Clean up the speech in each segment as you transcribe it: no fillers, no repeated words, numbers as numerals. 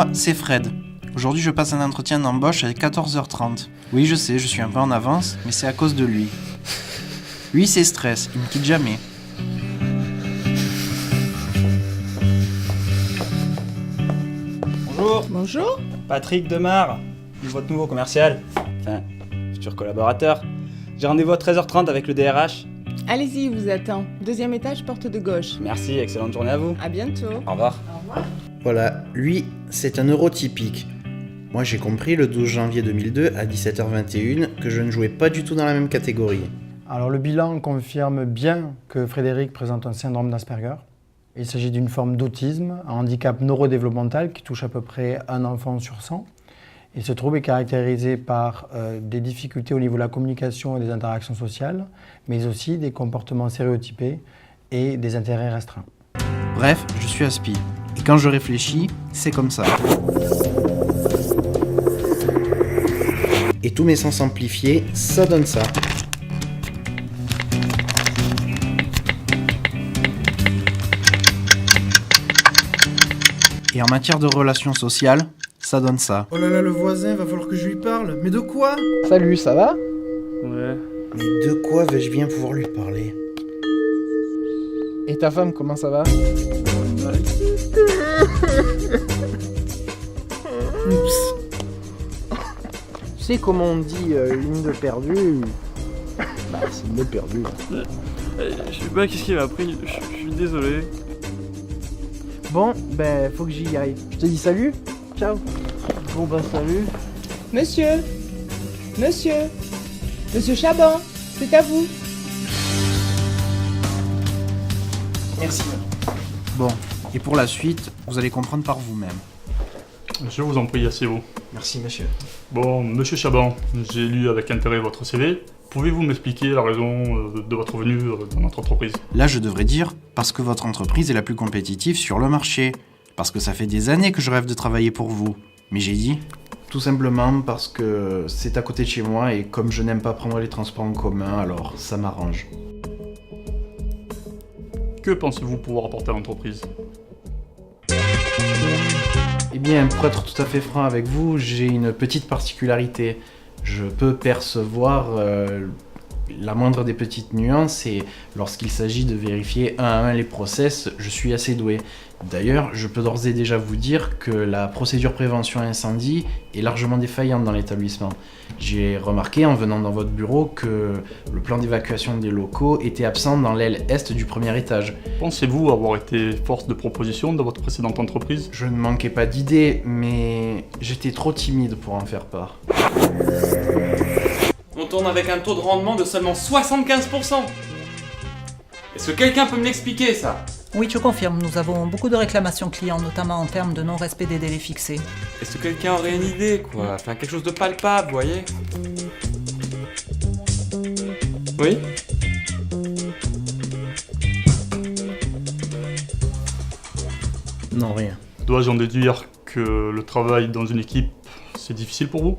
Moi, c'est Fred. Aujourd'hui, je passe un entretien d'embauche à 14h30. Oui, je sais, je suis un peu en avance, mais c'est à cause de lui. Lui, c'est stress, il me quitte jamais. Bonjour. Bonjour. Patrick Demar, votre nouveau commercial. Enfin, futur collaborateur. J'ai rendez-vous à 13h30 avec le DRH. Allez-y, il vous attend. 2e étage, porte de gauche. Merci, excellente journée à vous. À bientôt. Au revoir. Au revoir. Voilà, lui, c'est un neurotypique. Moi, j'ai compris le 12 janvier 2002 à 17h21 que je ne jouais pas du tout dans la même catégorie. Alors le bilan confirme bien que Frédéric présente un syndrome d'Asperger. Il s'agit d'une forme d'autisme, un handicap neurodéveloppemental qui touche à peu près un enfant sur 100. Et ce trouble est caractérisé par des difficultés au niveau de la communication et des interactions sociales, mais aussi des comportements stéréotypés et des intérêts restreints. Bref, je suis aspi. Et quand je réfléchis, c'est comme ça. Et tous mes sens amplifiés, ça donne ça. Et en matière de relations sociales, ça donne ça. Oh là là, le voisin, va falloir que je lui parle. Mais de quoi? Salut, ça va? Ouais. Mais de quoi vais-je bien pouvoir lui parler? Et ta femme, comment ça va? Oups. Tu sais comment on dit une de perdue? Bah, c'est une de perdue. Je sais pas qu'est-ce qui m'a pris, je suis désolé. Bon, ben, faut que j'y aille. Je te dis salut, ciao. Bon bah salut. Monsieur. Monsieur. Monsieur Chaban, c'est à vous. Merci. Bon, et pour la suite, vous allez comprendre par vous-même. Je vous en prie, asseyez-vous. Merci, monsieur. Bon, monsieur Chaban, j'ai lu avec intérêt votre CV. Pouvez-vous m'expliquer la raison de votre venue dans notre entreprise? Là, je devrais dire parce que votre entreprise est la plus compétitive sur le marché. Parce que ça fait des années que je rêve de travailler pour vous. Mais j'ai dit tout simplement parce que c'est à côté de chez moi et comme je n'aime pas prendre les transports en commun, alors ça m'arrange. Que pensez-vous pouvoir apporter à l'entreprise? Eh bien, pour être tout à fait franc avec vous, j'ai une petite particularité. Je peux percevoir la moindre des petites nuances et lorsqu'il s'agit de vérifier un à un les process, je suis assez doué. D'ailleurs, je peux d'ores et déjà vous dire que la procédure prévention incendie est largement défaillante dans l'établissement. J'ai remarqué en venant dans votre bureau que le plan d'évacuation des locaux était absent dans l'aile est du premier étage. Pensez-vous avoir été force de proposition dans votre précédente entreprise? Je ne manquais pas d'idées, mais j'étais trop timide pour en faire part. On tourne avec un taux de rendement de seulement 75%. Est-ce que quelqu'un peut me l'expliquer, ça? Oui, je confirme, nous avons beaucoup de réclamations clients, notamment en termes de non-respect des délais fixés. Est-ce que quelqu'un aurait une idée, quoi? Enfin, quelque chose de palpable, vous voyez? Oui? Non, rien. Dois-je en déduire que le travail dans une équipe, c'est difficile pour vous?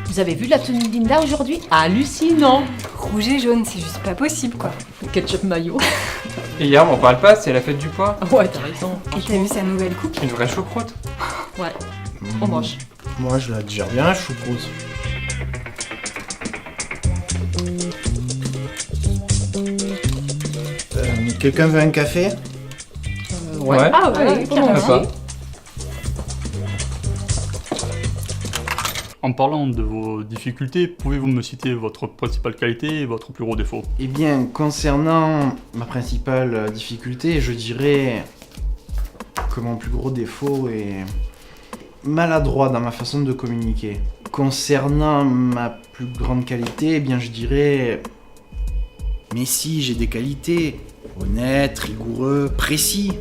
Vous avez vu la tenue de Linda aujourd'hui? Hallucinant! Rouge et jaune, c'est juste pas possible quoi. Ketchup maillot. Et hier, on parle pas, c'est la fête du poids. Ouais, t'as raison. Et t'as vu sa nouvelle coupe? Une vraie choucroute. Ouais, on mange. Moi, je la digère bien, la choucroute. Quelqu'un veut un café? Ouais. Ah ouais, carrément. Pas. En parlant de vos difficultés, pouvez-vous me citer votre principale qualité et votre plus gros défaut? Eh bien, concernant ma principale difficulté, je dirais que mon plus gros défaut est maladroit dans ma façon de communiquer. Concernant ma plus grande qualité, eh bien, je dirais... Mais si, j'ai des qualités. Honnête, rigoureux, précis.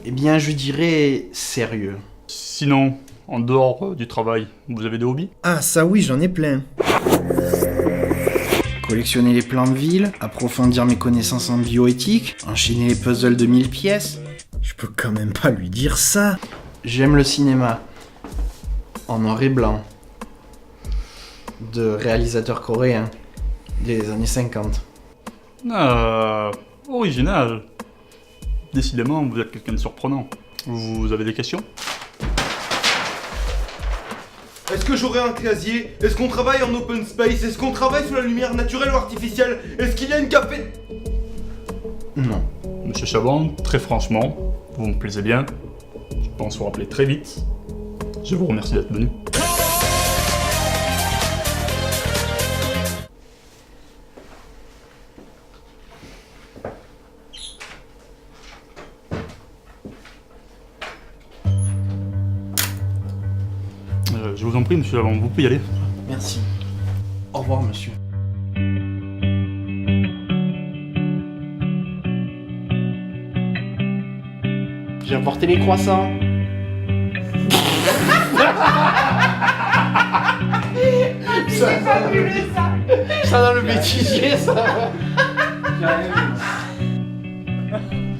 Eh bien, je dirais sérieux. Sinon, en dehors du travail, vous avez des hobbies? Ah, ça oui, j'en ai plein. Collectionner les plans de ville, approfondir mes connaissances en bioéthique, enchaîner les puzzles de 1000 pièces. Je peux quand même pas lui dire ça. J'aime le cinéma. En noir et blanc. De réalisateurs coréens. Des années 50. Original. Décidément, vous êtes quelqu'un de surprenant. Vous avez des questions? Est-ce que j'aurai un casier? Est-ce qu'on travaille en open space? Est-ce qu'on travaille sous la lumière naturelle ou artificielle? Est-ce qu'il y a une café? Non. Monsieur Chabon, très franchement, vous me plaisez bien. Je pense vous rappeler très vite. Je vous remercie d'être venu. Je vous en prie, monsieur Chabon, vous pouvez y aller. Merci. Au revoir, monsieur. J'ai apporté les croissants. J'ai fabuleux ça. Ça dans le bêtisier, ça.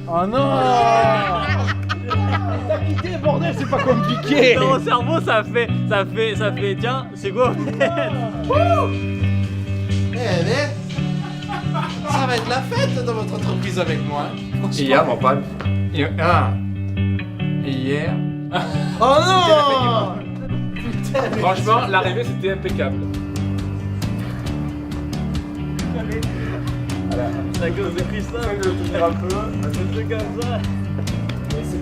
Oh non. T'as quitté, bordel, c'est pas compliqué. Dans mon cerveau, ça fait, tiens, c'est quoi? Ça va être la fête dans votre entreprise avec moi. Hier, mon pote. Hier. Oh non. Franchement, l'arrivée c'était impeccable. La gueule de cristal, je vais faire un peu, un truc comme ça.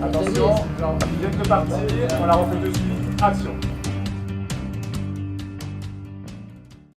Attention, il vient de partir, on la refait de suite. Action.